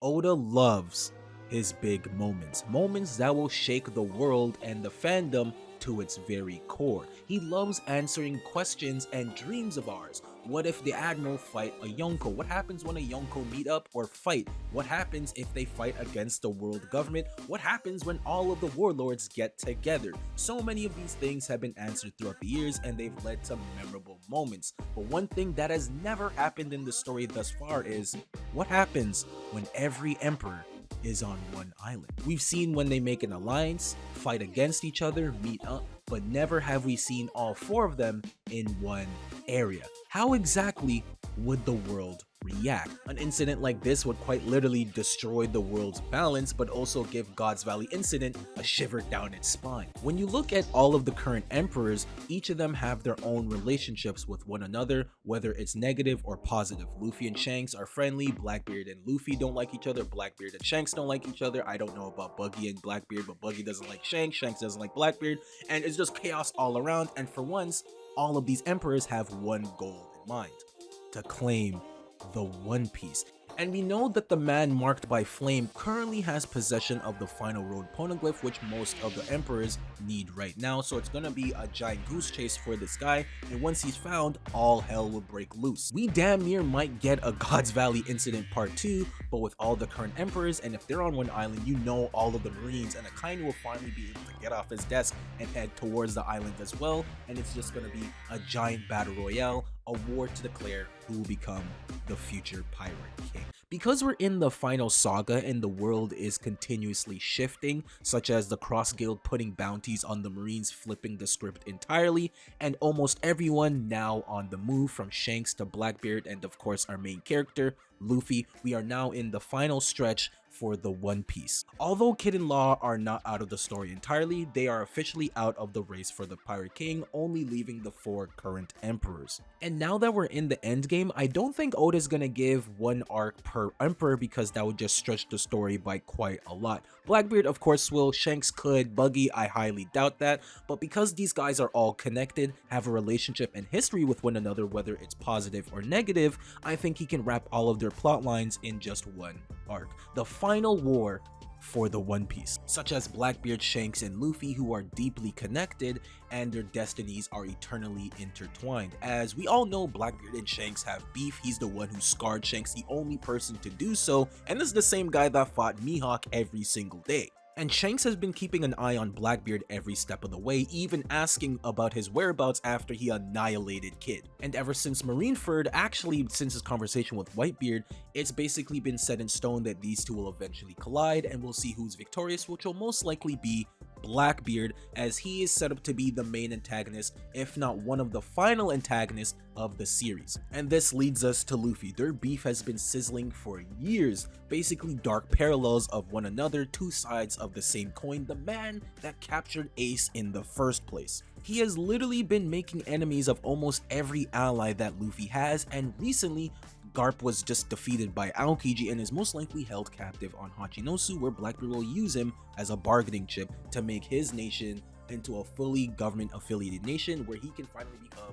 Oda loves his big moments, moments that will shake the world and the fandom to its very core. He loves answering questions and dreams of ours. What if the Admiral fight a Yonko? What happens when a Yonko meet up or fight? What happens if they fight against the world government? What happens when all of the warlords get together? So many of these things have been answered throughout the years and they've led to memorable moments. But one thing that has never happened in the story thus far is what happens when every emperor is on one island. We've seen when they make an alliance, fight against each other, meet up, but never have we seen all four of them in one area. How exactly would the world react? An incident like this would quite literally destroy the world's balance, but also give God's Valley incident a shiver down its spine. When you look at all of the current emperors, each of them have their own relationships with one another, whether it's negative or positive. Luffy and Shanks are friendly, Blackbeard and Luffy don't like each other, Blackbeard and Shanks don't like each other. I don't know about Buggy and Blackbeard, but Buggy doesn't like Shanks, Shanks doesn't like Blackbeard, and it's just chaos all around. And for once, all of these emperors have one goal in mind: to claim the One Piece. And we know that the man marked by flame currently has possession of the final road poneglyph, which most of the emperors need right now. So it's gonna be a giant goose chase for this guy, and once he's found, all hell will break loose. We damn near might get a God's Valley incident part 2, but with all the current emperors, and if they're on one island, you know all of the marines, and Kaido will finally be able to get off his desk and head towards the island as well, and it's just gonna be a giant battle royale, a war to declare who will become the future pirate king. Because we're in the final saga and the world is continuously shifting, such as the Cross Guild putting bounties on the Marines, flipping the script entirely, and almost everyone now on the move from Shanks to Blackbeard and of course our main character, Luffy, we are now in the final stretch for the One Piece. Although Kid and Law are not out of the story entirely, they are officially out of the race for the Pirate King, only leaving the 4 current emperors. And now that we're in the end game, I don't think Oda's gonna give one arc per emperor because that would just stretch the story by quite a lot. Blackbeard of course will, Shanks could, Buggy I highly doubt that, but because these guys are all connected, have a relationship and history with one another, whether it's positive or negative, I think he can wrap all of their plot lines in just one arc. The final war for the One Piece, such as Blackbeard, Shanks, and Luffy, who are deeply connected and their destinies are eternally intertwined. As we all know, Blackbeard and Shanks have beef. He's the one who scarred Shanks, the only person to do so, and this is the same guy that fought Mihawk every single day. And Shanks has been keeping an eye on Blackbeard every step of the way, even asking about his whereabouts after he annihilated Kid. And ever since Marineford, actually since his conversation with Whitebeard, it's basically been set in stone that these two will eventually collide, and we'll see who's victorious, which will most likely be Blackbeard, as he is set up to be the main antagonist, if not one of the final antagonists of the series. And this leads us to Luffy. Their beef has been sizzling for years, basically dark parallels of one another, two sides of the same coin, the man that captured Ace in the first place. He has literally been making enemies of almost every ally that Luffy has, and recently Garp was just defeated by Aokiji and is most likely held captive on Hachinosu, where Blackbeard will use him as a bargaining chip to make his nation into a fully government affiliated nation where he can finally become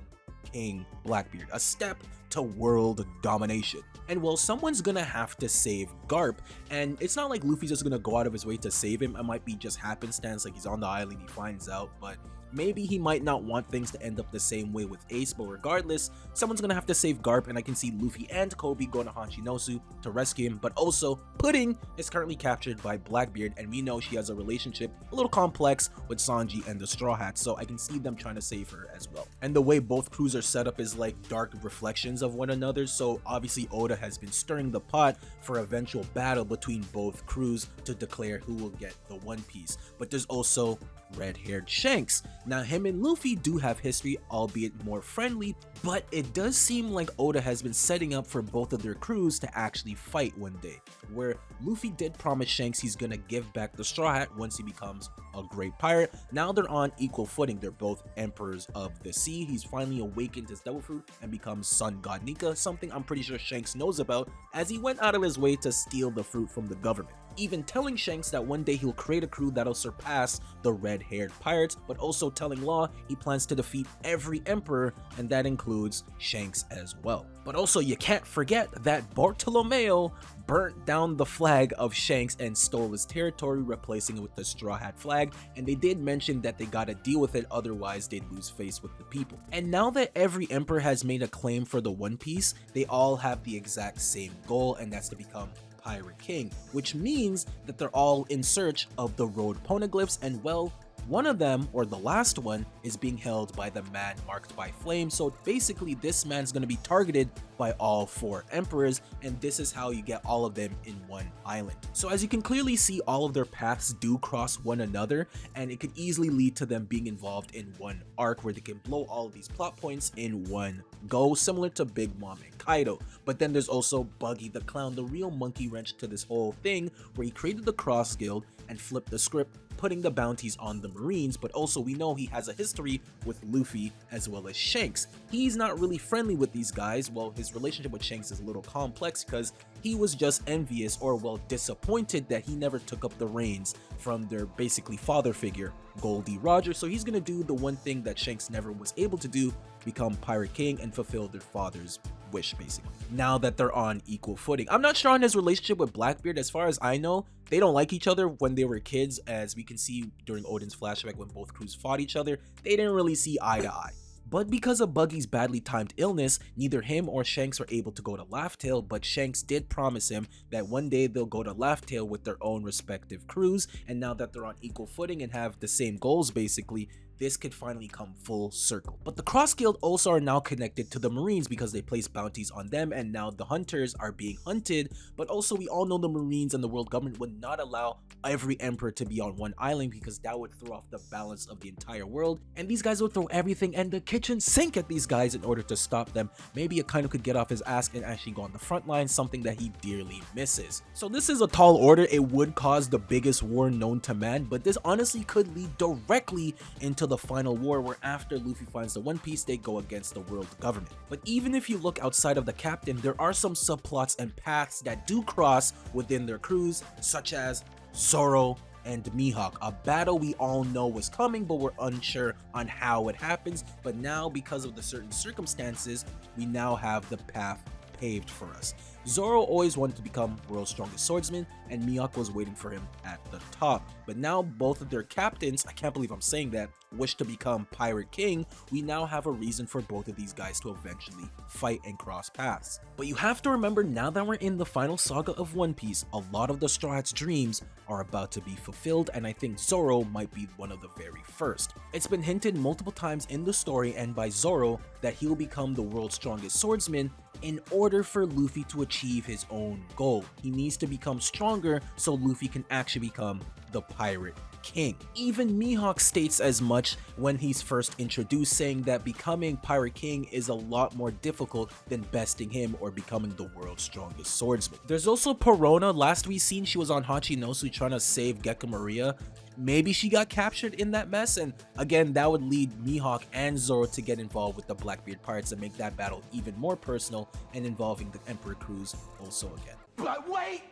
King Blackbeard, a step to world domination. And well, someone's gonna have to save Garp, and it's not like Luffy's just gonna go out of his way to save him. It might be just happenstance, like he's on the island, he finds out, but maybe he might not want things to end up the same way with Ace, but regardless, someone's gonna have to save Garp, and I can see Luffy and Kobe going to Hachinosu to rescue him, but also Pudding is currently captured by Blackbeard, and we know she has a relationship a little complex with Sanji and the Straw Hats, so I can see them trying to save her as well. And the way both crews are set up is like dark reflections of one another, so obviously Oda has been stirring the pot for eventual battle between both crews to declare who will get the One Piece. But there's also red-haired Shanks. Now him and Luffy do have history, albeit more friendly, but it does seem like Oda has been setting up for both of their crews to actually fight one day, where Luffy did promise Shanks he's gonna give back the Straw Hat once he becomes a great pirate. Now they're on equal footing, they're both emperors of the sea. He's finally awakened his devil fruit and becomes Sun God Nika, something I'm pretty sure Shanks knows about as he went out of his way to steal the fruit from the government. even telling Shanks that one day he'll create a crew that'll surpass the red-haired pirates, but also telling Law he plans to defeat every emperor, and that includes Shanks as well. But also, you can't forget that Bartolomeo burnt down the flag of Shanks and stole his territory, replacing it with the Straw Hat flag, and they did mention that they gotta deal with it, otherwise they'd lose face with the people. And now that every emperor has made a claim for the One Piece, they all have the exact same goal, and that's to become Pirate King, which means that they're all in search of the road poneglyphs, and well, one of them, or the last one, is being held by the man marked by flame. So basically this man's going to be targeted by all 4 emperors, and this is how you get all of them in one island. So as you can clearly see, all of their paths do cross one another, and it could easily lead to them being involved in one arc where they can blow all of these plot points in one go, similar to Big Mom and Kaido. But then there's also Buggy the Clown, the real monkey wrench to this whole thing, where he created the Cross Guild and flipped the script, putting the bounties on the Marines. But also we know he has a history with Luffy as well as Shanks. He's not really friendly with these guys. Well, his relationship with Shanks is a little complex because he was just envious, or well, disappointed that he never took up the reins from their basically father figure, Goldie Roger. So he's gonna do the one thing that Shanks never was able to do, become Pirate King and fulfill their father's wish, basically, now that they're on equal footing. I'm not sure on his relationship with Blackbeard. As far as I know, they don't like each other when they were kids, as we can see during Odin's flashback when both crews fought each other. They didn't really see eye to eye. But because of Buggy's badly timed illness, neither him or Shanks were able to go to Laugh Tale, but Shanks did promise him that one day they'll go to Laugh Tale with their own respective crews, and now that they're on equal footing and have the same goals basically, this could finally come full circle. But the Cross Guild also are now connected to the Marines because they place bounties on them, and now the hunters are being hunted. But also we all know the Marines and the world government would not allow every emperor to be on one island because that would throw off the balance of the entire world, and these guys would throw everything and the kitchen sink at these guys in order to stop them. Maybe Kaido could get off his ass and actually go on the front line, something that he dearly misses. So this is a tall order. It would cause the biggest war known to man, but this honestly could lead directly into the final war, where after Luffy finds the One Piece, they go against the world government. But even if you look outside of the captain, there are some subplots and paths that do cross within their crews, such as Zoro and Mihawk, a battle we all know was coming, but we're unsure on how it happens. But now, because of the certain circumstances, we now have the path paved for us. Zoro always wanted to become world's strongest swordsman, and Mihawk was waiting for him at the top. But now both of their captains, I can't believe I'm saying that, wish to become Pirate King. We now have a reason for both of these guys to eventually fight and cross paths. But you have to remember, now that we're in the final saga of One Piece, a lot of the Straw Hats' dreams are about to be fulfilled, and I think Zoro might be one of the very first. It's been hinted multiple times in the story and by Zoro that he'll become the world's strongest swordsman in order for Luffy to achieve his own goal. He needs to become stronger so Luffy can actually become the Pirate King. Even Mihawk states as much when he's first introduced, saying that becoming Pirate King is a lot more difficult than besting him or becoming the world's strongest swordsman. There's also Perona. Last we seen, she was on Hachinosu trying to save Gekko Maria. Maybe she got captured in that mess, and again, that would lead Mihawk and Zoro to get involved with the Blackbeard pirates and make that battle even more personal and involving the Emperor crews also again. But wait!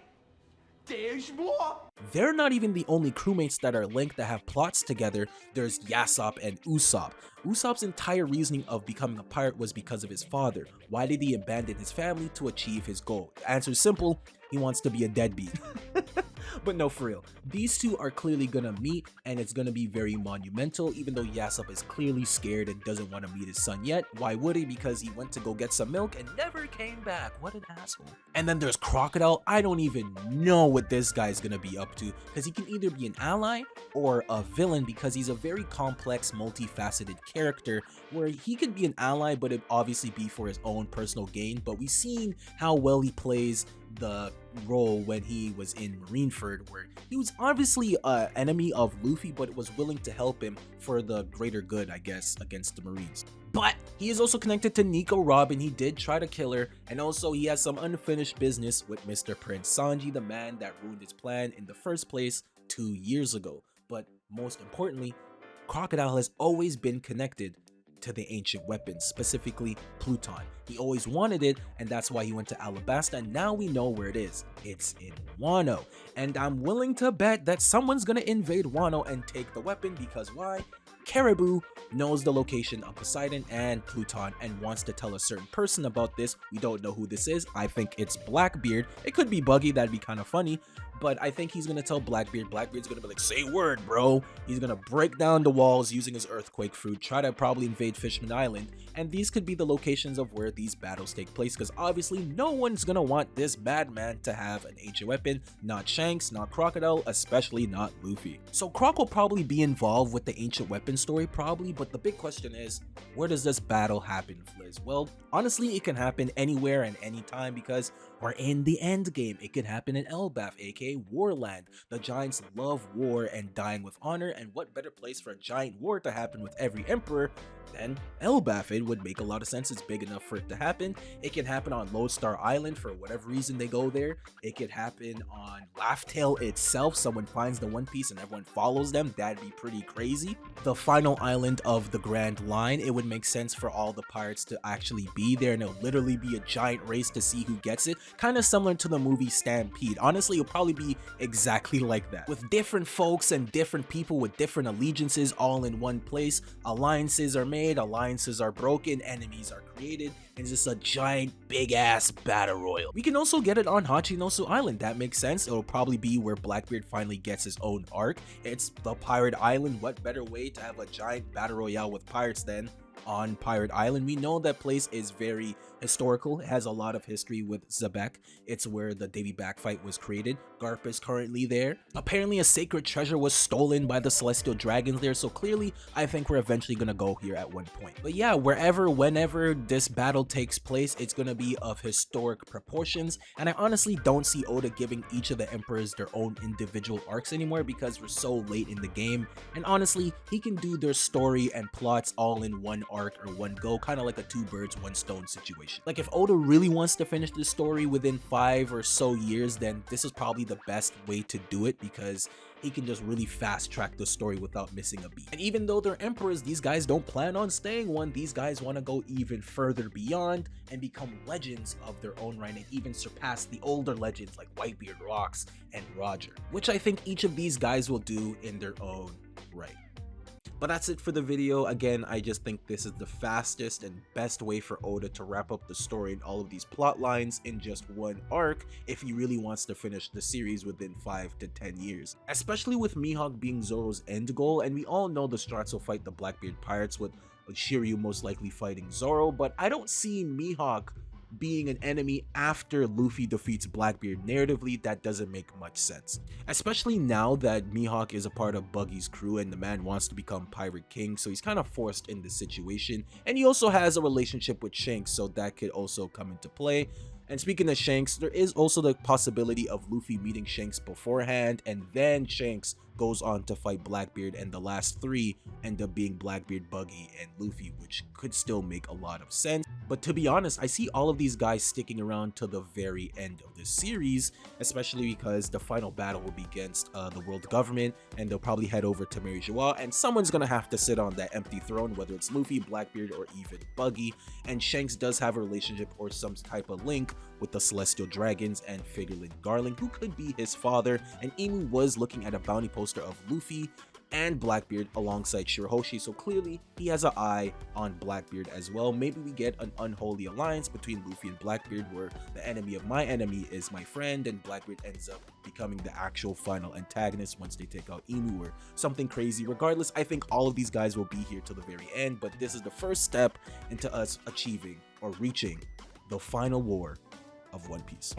There's more! They're not even the only crewmates that are linked that have plots together. There's Yasopp and Usopp. Usopp's entire reasoning of becoming a pirate was because of his father. Why did he abandon his family to achieve his goal? The answer is simple: he wants to be a deadbeat. But no, for real, these two are clearly gonna meet, and it's gonna be very monumental, even though Yasopp is clearly scared and doesn't want to meet his son yet. Why would he? Because he went to go get some milk and never came back. What an asshole. And then there's Crocodile. I don't even know what this guy's gonna be up to, because he can either be an ally or a villain, because he's a very complex, multifaceted character where he could be an ally, but it obviously be for his own personal gain. But we've seen how well he plays the role when he was in Marineford, where he was obviously an enemy of Luffy, but was willing to help him for the greater good, I guess, against the Marines. But he is also connected to Nico Robin. He did try to kill her, and also he has some unfinished business with Mr. Prince Sanji, the man that ruined his plan in the first place 2 years ago. But most importantly, Crocodile has always been connected to the ancient weapons, specifically Pluton. He always wanted it, and that's why he went to Alabasta, and now we know where it is. It's in Wano. And I'm willing to bet that someone's gonna invade Wano and take the weapon, because why? Caribou knows the location of Poseidon and Pluton and wants to tell a certain person about this. We don't know who this is. I think it's Blackbeard. It could be Buggy, that'd be kind of funny. But I think he's gonna tell Blackbeard. Blackbeard's gonna be like, say word, bro. He's gonna break down the walls using his earthquake fruit, try to probably invade Fishman Island. And these could be the locations of where these battles take place, because obviously no one's gonna want this madman to have an ancient weapon. Not Shanks, not Crocodile, especially not Luffy. So Croc will probably be involved with the ancient weapon story, probably, but the big question is, where does this battle happen, Fliz? Well, honestly, it can happen anywhere and anytime, because we're in the end game. It could happen in Elbaf, aka Warland. The giants love war and dying with honor, and what better place for a giant war to happen with every emperor than Elbaf? It would make a lot of sense. It's big enough for it to happen. It can happen on Lodestar Island for whatever reason they go there. It could happen on Laugh-Tale itself. Someone finds the One Piece and everyone follows them. That'd be pretty crazy. The final island of the Grand Line, it would make sense for all the pirates to actually be there, and it'll literally be a giant race to see who gets it. Kind of similar to the movie Stampede. Honestly, it'll probably be exactly like that, with different folks and different people with different allegiances all in one place. Alliances are made, alliances are broken, enemies are created, and it's just a giant big ass battle royal. We can also get it on Hachinosu Island. That makes sense. It'll probably be where Blackbeard finally gets his own arc. It's the pirate island. What better way to have a giant battle royale with pirates than on Pirate Island? We know that place is very historical. It has a lot of history with Zebek. It's where the Davy Back fight was created. Garp is currently there. Apparently a sacred treasure was stolen by the celestial dragons there, so clearly I think we're eventually gonna go here at one point. But yeah, wherever, whenever this battle takes place, it's gonna be of historic proportions, and I honestly don't see Oda giving each of the emperors their own individual arcs anymore, because we're so late in the game, and honestly he can do their story and plots all in one arc or one go, kind of like a two birds one stone situation. Like if Oda really wants to finish this story within 5 or so years, then this is probably the best way to do it, because he can just really fast track the story without missing a beat. And even though they're emperors, these guys don't plan on staying one. These guys want to go even further beyond and become legends of their own right, and even surpass the older legends like Whitebeard, Rocks, and Roger, which I think each of these guys will do in their own right. But that's it for the video. Again, I just think this is the fastest and best way for Oda to wrap up the story and all of these plot lines in just one arc, if he really wants to finish the series within 5 to 10 years. Especially with Mihawk being Zoro's end goal, and we all know the Strats will fight the Blackbeard pirates, with Shiryu most likely fighting Zoro, but I don't see Mihawk being an enemy after Luffy defeats Blackbeard. Narratively, that doesn't make much sense, especially now that Mihawk is a part of Buggy's crew and the man wants to become Pirate King, so he's kind of forced in this situation. And he also has a relationship with Shanks, so that could also come into play. And speaking of Shanks, there is also the possibility of Luffy meeting Shanks beforehand, and then Shanks goes on to fight Blackbeard, and the last 3 end up being Blackbeard, Buggy, and Luffy, which could still make a lot of sense. But to be honest, I see all of these guys sticking around to the very end of this series, especially because the final battle will be against the world government, and they'll probably head over to Mary Joie, and someone's gonna have to sit on that empty throne, whether it's Luffy, Blackbeard, or even Buggy. And Shanks does have a relationship or some type of link with the Celestial Dragons and Figureland Garling, who could be his father, and Imu was looking at a bounty poster of Luffy and Blackbeard alongside Shirahoshi, so clearly he has an eye on Blackbeard as well. Maybe we get an unholy alliance between Luffy and Blackbeard, where the enemy of my enemy is my friend, and Blackbeard ends up becoming the actual final antagonist once they take out Imu, or something crazy. Regardless, I think all of these guys will be here till the very end, but this is the first step into us achieving or reaching the final war of One Piece.